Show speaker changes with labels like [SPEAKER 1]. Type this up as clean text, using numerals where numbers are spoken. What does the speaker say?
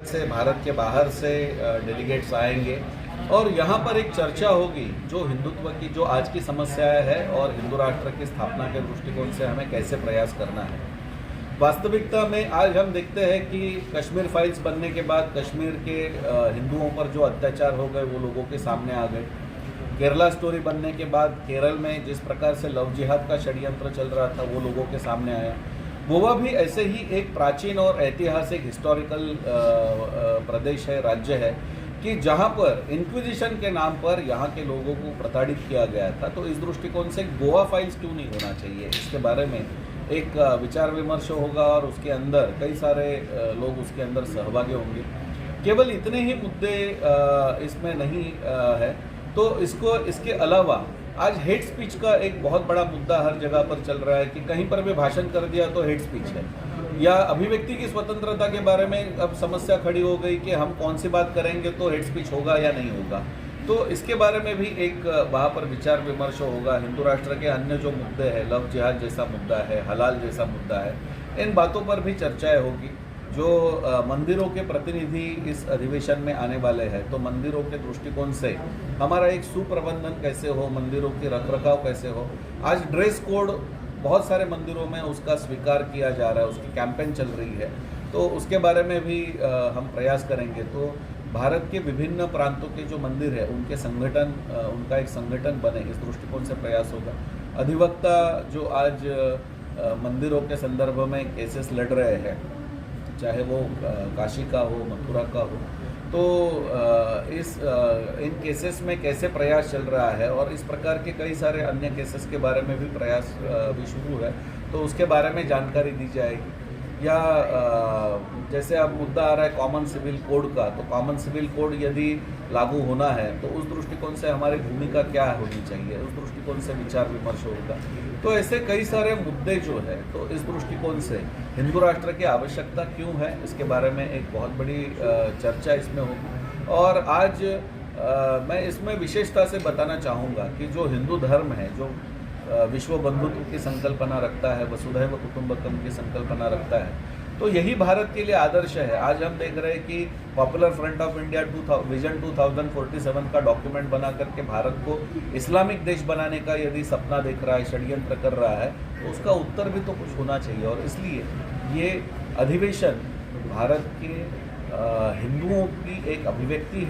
[SPEAKER 1] से भारत के बाहर से डेलीगेट्स आएंगे और यहाँ पर एक चर्चा होगी जो हिंदुत्व की जो आज की समस्याएं है और हिंदू राष्ट्र की स्थापना के दृष्टिकोण से हमें कैसे प्रयास करना है। वास्तविकता में आज हम देखते हैं कि कश्मीर फाइल्स बनने के बाद कश्मीर के हिंदुओं पर जो अत्याचार हो गए वो लोगों के सामने आ गए। केरला स्टोरी बनने के बाद केरल में जिस प्रकार से लव जिहाद का षड्यंत्र चल रहा था वो लोगों के सामने आया। गोवा भी ऐसे ही एक प्राचीन और ऐतिहासिक हिस्टोरिकल प्रदेश है, राज्य है कि जहाँ पर इंक्विजिशन के नाम पर यहाँ के लोगों को प्रताड़ित किया गया था। तो इस दृष्टिकोण से गोवा फाइल्स क्यों नहीं होना चाहिए, इसके बारे में एक विचार विमर्श होगा और उसके अंदर कई सारे लोग उसके अंदर सहभागी होंगे। केवल इतने ही मुद्दे इसमें नहीं है, तो इसके अलावा आज हेट स्पीच का एक बहुत बड़ा मुद्दा हर जगह पर चल रहा है कि कहीं पर भी भाषण कर दिया तो हेट स्पीच है, या अभिव्यक्ति की स्वतंत्रता के बारे में अब समस्या खड़ी हो गई कि हम कौन सी बात करेंगे तो हेट स्पीच होगा या नहीं होगा। तो इसके बारे में भी एक वहाँ पर विचार विमर्श होगा। हिंदू राष्ट्र के अन्य जो मुद्दे हैं, लव जिहाद जैसा मुद्दा है, हलाल जैसा मुद्दा है, इन बातों पर भी चर्चाएं होगी। जो मंदिरों के प्रतिनिधि इस अधिवेशन में आने वाले हैं, तो मंदिरों के दृष्टिकोण से हमारा एक सुप्रबंधन कैसे हो, मंदिरों की रखरखाव कैसे हो। आज ड्रेस कोड बहुत सारे मंदिरों में उसका स्वीकार किया जा रहा है, उसकी कैंपेन चल रही है, तो उसके बारे में भी हम प्रयास करेंगे। तो भारत के विभिन्न प्रांतों के जो मंदिर है उनके संगठन, उनका एक संगठन बने, इस दृष्टिकोण से प्रयास होगा। अधिवक्ता जो आज मंदिरों के संदर्भ में केसेस लड़ रहे हैं, चाहे वो काशी का हो, मथुरा का हो, तो इन केसेस में कैसे प्रयास चल रहा है और इस प्रकार के कई सारे अन्य केसेस के बारे में भी प्रयास भी शुरू है, तो उसके बारे में जानकारी दी जाएगी। या जैसे अब मुद्दा आ रहा है कॉमन सिविल कोड का, तो कॉमन सिविल कोड यदि लागू होना है तो उस दृष्टिकोण से हमारी भूमिका क्या होनी चाहिए, उस दृष्टिकोण से विचार विमर्श होगा। तो ऐसे कई सारे मुद्दे जो है, तो इस दृष्टिकोण से हिंदू राष्ट्र की आवश्यकता क्यों है, इसके बारे में एक बहुत बड़ी चर्चा इसमें होगी। और आज मैं इसमें विशेषता से बताना चाहूँगा कि जो हिंदू धर्म है, जो विश्व बंधुत्व की संकल्पना रखता है, वसुधैव कुटुंबकम की संकल्पना रखता है, तो यही भारत के लिए आदर्श है। आज हम देख रहे हैं कि popular front of India vision 2047 का डॉक्यूमेंट बना करके भारत को इस्लामिक देश बनाने का यदि सपना देख रहा है, षड्यंत्र कर रहा है, तो उसका उत्तर भी तो कुछ होना चाहिए। और इसलिए ये अधिवेशन भारत के हिंदुओं की एक अभिव्यक्ति है।